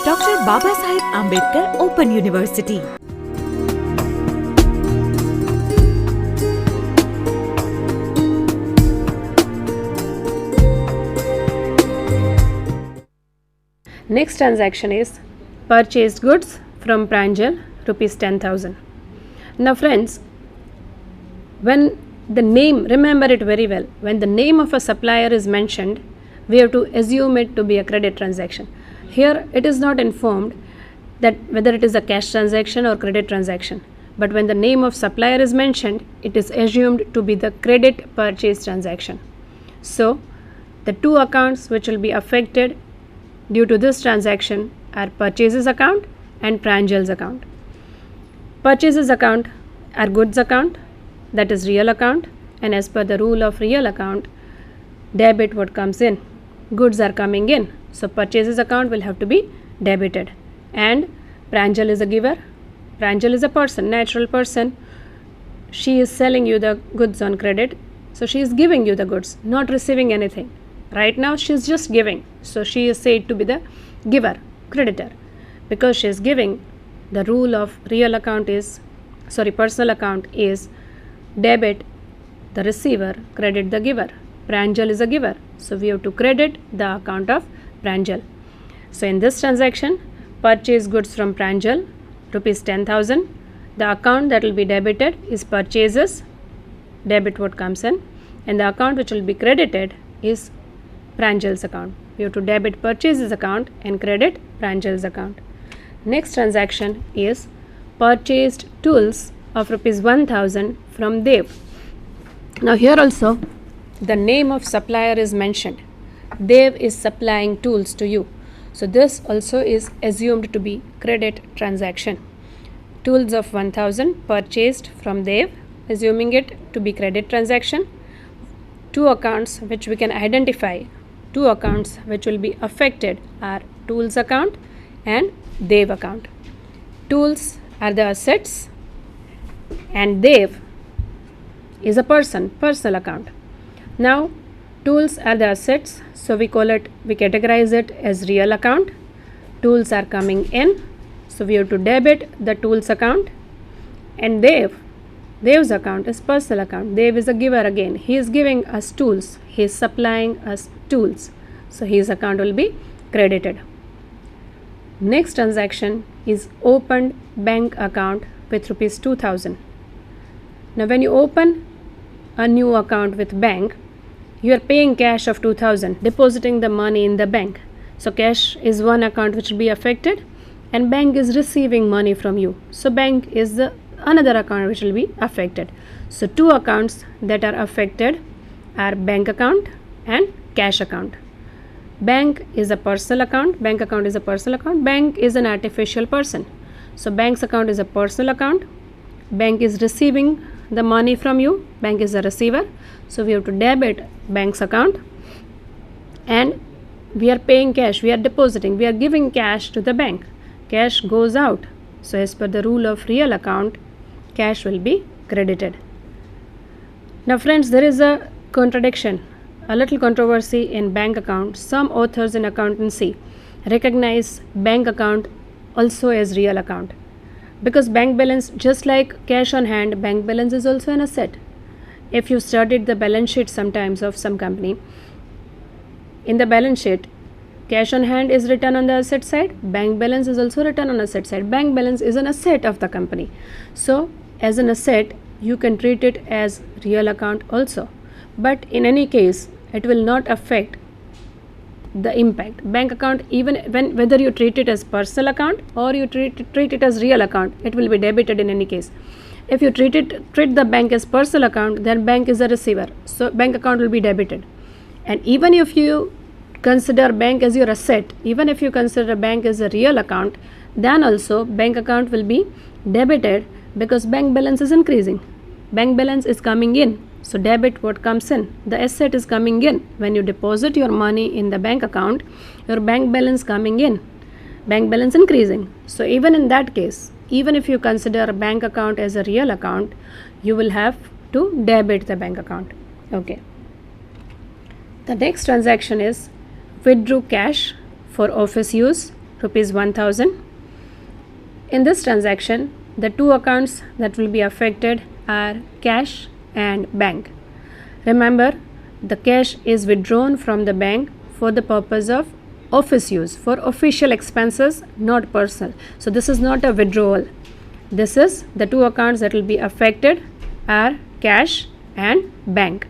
Dr. Babasaheb Ambedkar Open University. Next transaction is purchased goods from Pranjal, rupees 10,000. Now friends, when the name, remember it very well, when the name of a supplier is mentioned, we have to assume it to be a credit transaction. Here it is not informed that whether it is a cash transaction or credit transaction, but when the name of supplier is mentioned, it is assumed to be the credit purchase transaction. So the two accounts which will be affected due to this transaction are purchases account and Pranjal's account. Purchases account are goods account, that is real account, and as per the rule of real account, debit what comes in, goods are coming in, so purchases account will have to be debited. And Pranjal is a giver, Pranjal is a person, natural person, she is selling you the goods on credit, so she is giving you the goods, not receiving anything. Right now she is just giving, so she is said to be the giver, creditor. Because she is giving, the rule of real account is, personal account is debit the receiver, credit the giver. Pranjal is a giver, so we have to credit the account of Pranjal. So in this transaction, purchase goods from Pranjal, rupees 10,000. The account that will be debited is purchases, debit what comes in, and the account which will be credited is Pranjal's account. We have to debit purchases account and credit Pranjal's account. Next transaction is purchased tools of rupees 1,000 from Dev. Now here also the name of supplier is mentioned. Dev is supplying tools to you. So this also is assumed to be credit transaction. Tools of 1,000 purchased from Dev, assuming it to be credit transaction. Two accounts which we can identify, two accounts which will be affected are tools account and Dev account. Tools are the assets and Dev is a person, personal account. Now tools are the assets, so we categorize it as real account. Tools are coming in, so we have to debit the tools account. And Dev's account is personal account. Dev is a giver again. He is giving us tools. He is supplying us tools. So his account will be credited. Next transaction is opened bank account with rupees 2,000. Now when you open a new account with bank, you are paying cash of 2,000, depositing the money in the bank. So cash is one account which will be affected and bank is receiving money from you. So bank is the another account which will be affected. So two accounts that are affected are bank account and cash account. Bank is a personal account, bank account is a personal account, bank is an artificial person. So bank's account is a personal account, bank is receiving the money from you, bank is a receiver, so we have to debit bank's account and we are paying cash, we are depositing, we are giving cash to the bank, cash goes out. So as per the rule of real account, cash will be credited. Now friends, there is a contradiction, a little controversy in bank account. Some authors in accountancy recognize bank account also as real account, because bank balance, just like cash on hand, bank balance is also an asset. If you studied the balance sheet sometimes of some company, in the balance sheet, cash on hand is written on the asset side, bank balance is also written on asset side. Bank balance is an asset of the company. So as an asset, you can treat it as real account also. But in any case, it will not affect the impact. Bank account, even when whether you treat it as personal account or you treat it as real account, it will be debited in any case. If you treat the bank as personal account, then bank is a receiver, so bank account will be debited. And even if you consider bank as your asset, even if you consider bank as a real account, then also bank account will be debited, because bank balance is increasing, bank balance is coming in. So debit what comes in, the asset is coming in. When you deposit your money in the bank account, your bank balance coming in, bank balance increasing. So even in that case, even if you consider a bank account as a real account, you will have to debit the bank account. Okay. The next transaction is withdrew cash for office use, rupees 1000. In this transaction, the two accounts that will be affected are cash and bank. Remember, the cash is withdrawn from the bank for the purpose of office use, for official expenses, not personal. So this is not a withdrawal. This is the two accounts that will be affected are cash and bank.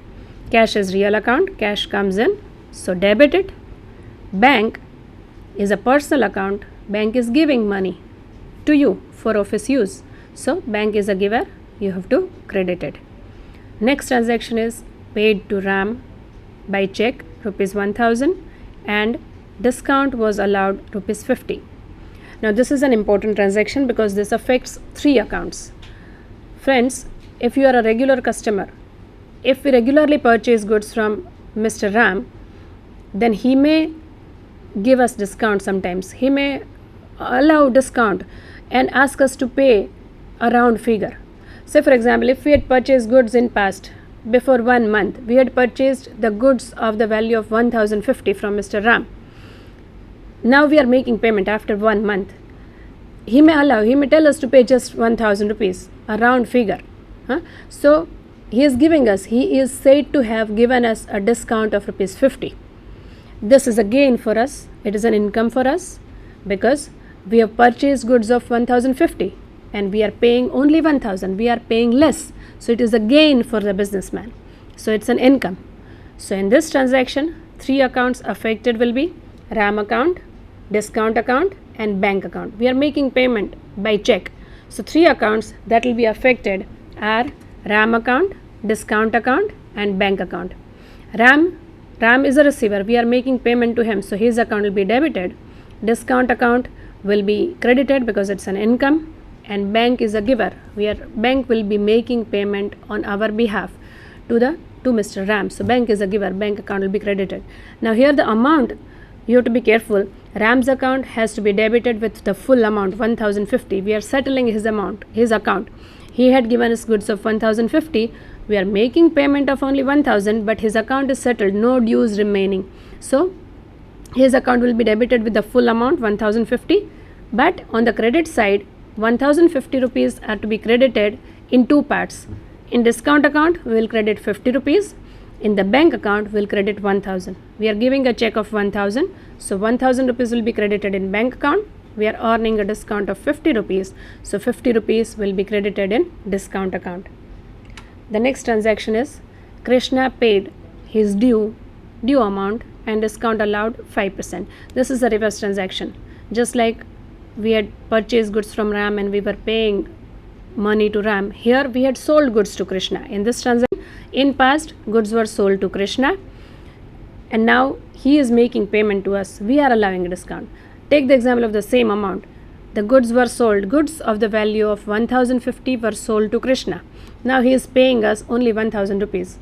Cash is real account, cash comes in, so debit it. Bank is a personal account, bank is giving money to you for office use. So bank is a giver, you have to credit it. Next transaction is paid to RAM by check rupees 1000 and discount was allowed rupees 50. Now this is an important transaction because this affects three accounts. Friends, if you are a regular customer, if we regularly purchase goods from Mr. Ram, then he may give us discount sometimes. He may allow discount and ask us to pay a round figure. Say for example, if we had purchased goods in past, before 1 month, we had purchased the goods of the value of 1050 from Mr. Ram. Now we are making payment after 1 month. He may tell us to pay just 1000 rupees, a round figure. So he is said to have given us a discount of rupees 50. This is a gain for us, it is an income for us because we have purchased goods of 1050 and we are paying only 1000, we are paying less. So it is a gain for the businessman. So it's an income. So in this transaction, three accounts affected will be RAM account, discount account and bank account. We are making payment by check. So three accounts that will be affected are RAM account, discount account and bank account. RAM is a receiver. We are making payment to him. So his account will be debited. Discount account will be credited because it's an income. And bank is a giver. Bank will be making payment on our behalf to Mr. Ram. So bank is a giver. Bank account will be credited. Now here the amount, you have to be careful. Ram's account has to be debited with the full amount 1050. We are settling his account. He had given us goods of 1050. We are making payment of only 1000, but his account is settled, no dues remaining. So his account will be debited with the full amount 1050. But on the credit side, 1050 rupees are to be credited in two parts. In discount account, we will credit 50 rupees. In the bank account, we will credit 1000. We are giving a check of 1000. So 1000 rupees will be credited in bank account. We are earning a discount of 50 rupees. So 50 rupees will be credited in discount account. The next transaction is Krishna paid his due amount and discount allowed 5%. This is a reverse transaction. Just like we had purchased goods from Ram and we were paying money to Ram, here we had sold goods to Krishna. In this transaction, in past, goods were sold to Krishna and now he is making payment to us. We are allowing a discount. Take the example of the same amount. The goods were sold. Goods of the value of 1050 were sold to Krishna. Now he is paying us only 1000 rupees.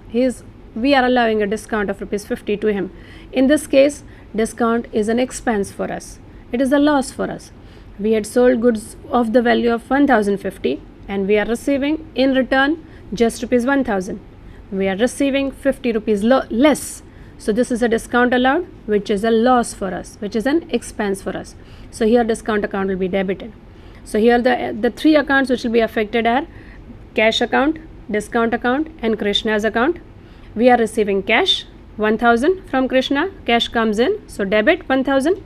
We are allowing a discount of rupees 50 to him. In this case, discount is an expense for us. It is a loss for us. We had sold goods of the value of 1050 and we are receiving in return just rupees 1000. We are receiving 50 rupees less. So this is a discount allowed, which is a loss for us, which is an expense for us. So here discount account will be debited. So here the three accounts which will be affected are cash account, discount account and Krishna's account. We are receiving cash 1000 from Krishna. Cash comes in, so debit 1000.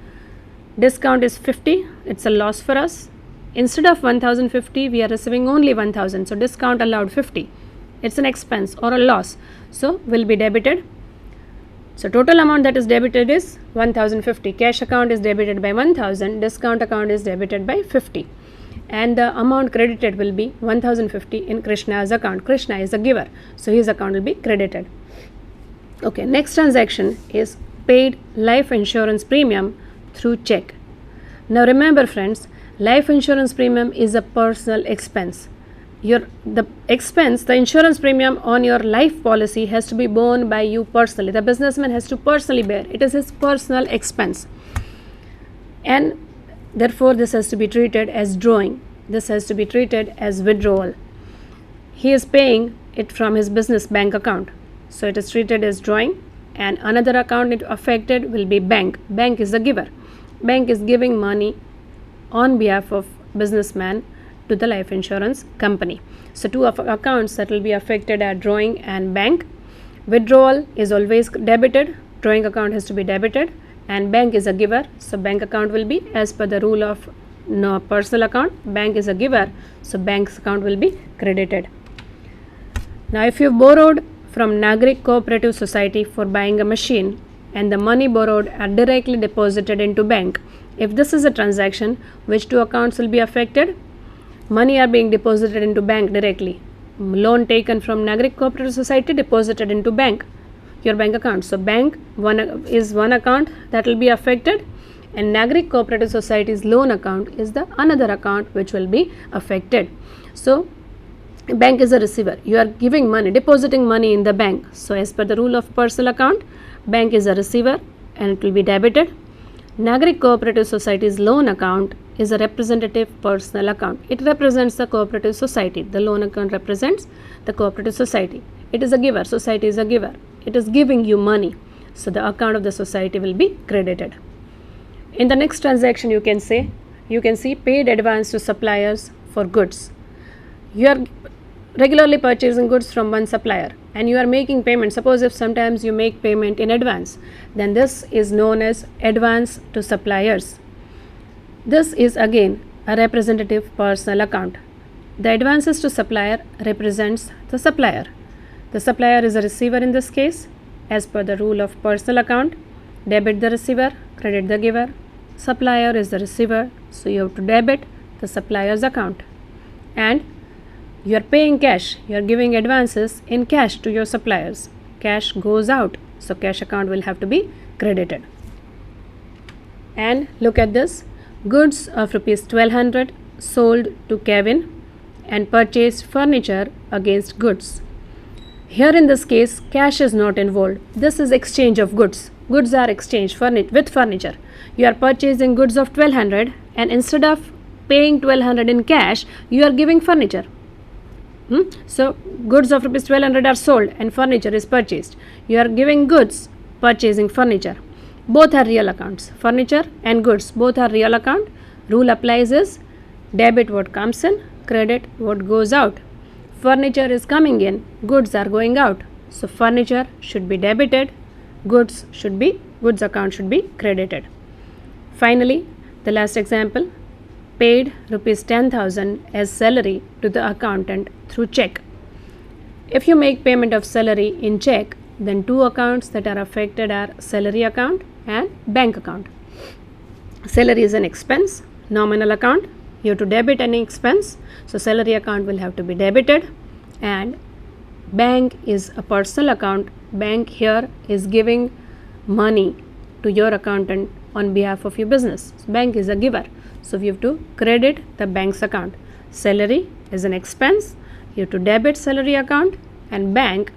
Discount is 50. It's a loss for us. Instead of 1050, we are receiving only 1000. So discount allowed 50. It's an expense or a loss. So will be debited. So total amount that is debited is 1050. Cash account is debited by 1000. Discount account is debited by 50. And the amount credited will be 1050 in Krishna's account. Krishna is a giver. So his account will be credited. Okay, next transaction is paid life insurance premium through check. Now remember friends, life insurance premium is a personal expense. The insurance premium on your life policy has to be borne by you personally. The businessman has to personally bear. It is his personal expense. And therefore this has to be treated as drawing. This has to be treated as withdrawal. He is paying it from his business bank account. So it is treated as drawing. And another account it affected will be bank. Bank is the giver. bank is giving money on behalf of businessman to the life insurance company. So two of accounts that will be affected are drawing and bank. Withdrawal is always debited, drawing account has to be debited, and bank is a giver, so bank account will be as per the rule of no personal account. Bank is a giver, so bank's account will be credited. Now if you borrowed from Nagrik Cooperative Society for buying a machine and the money borrowed are directly deposited into bank, if this is a transaction, which two accounts will be affected? Money are being deposited into bank directly. Loan taken from Nagrik Cooperative Society deposited into bank, your bank account. So bank is one account that will be affected, and Nagrik Cooperative Society's loan account is the another account which will be affected. So bank is a receiver. You are giving money, depositing money in the bank. So as per the rule of personal account, bank is a receiver and it will be debited. Nagrik Cooperative Society's loan account is a representative personal account. It represents the cooperative society. The loan account represents the cooperative society. It is a giver. Society is a giver. It is giving you money. So the account of the society will be credited. In the next transaction, you can see paid advance to suppliers for goods. You are regularly purchasing goods from one supplier and you are making payment. Suppose if sometimes you make payment in advance, then this is known as advance to suppliers. This is again a representative personal account. The advances to supplier represents the supplier. The supplier is a receiver in this case. As per the rule of personal account, debit the receiver, credit the giver. Supplier is the receiver, so you have to debit the supplier's account. And you are paying cash, you are giving advances in cash to your suppliers. Cash goes out, so cash account will have to be credited. And look at this, goods of rupees 1200 sold to Kevin and purchased furniture against goods. Here in this case, cash is not involved. This is exchange of goods. Goods are exchanged with furniture. You are purchasing goods of 1200 and instead of paying 1200 in cash, you are giving furniture. So goods of rupees 1200 are sold and furniture is purchased. You are giving goods, purchasing furniture. Both are real accounts. Furniture and goods both are real account. Rule applies is debit what comes in, credit what goes out. Furniture is coming in, goods are going out. So furniture should be debited, goods account should be credited. Finally, the last example, paid rupees 10,000 as salary to the accountant through check. If you make payment of salary in check, then two accounts that are affected are salary account and bank account. Salary is an expense, nominal account. You have to debit any expense, so salary account will have to be debited. And bank is a personal account. Bank here is giving money to your accountant on behalf of your business. So bank is a giver, so you have to credit the bank's account. Salary is an expense, you have to debit salary account, and bank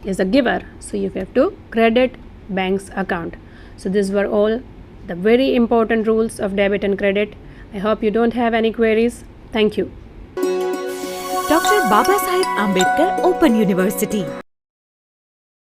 is a giver, so you have to credit bank's account. So these were all the very important rules of debit and credit. I hope you don't have any queries. Thank you. Dr. Baba Saheb Ambedkar Open University.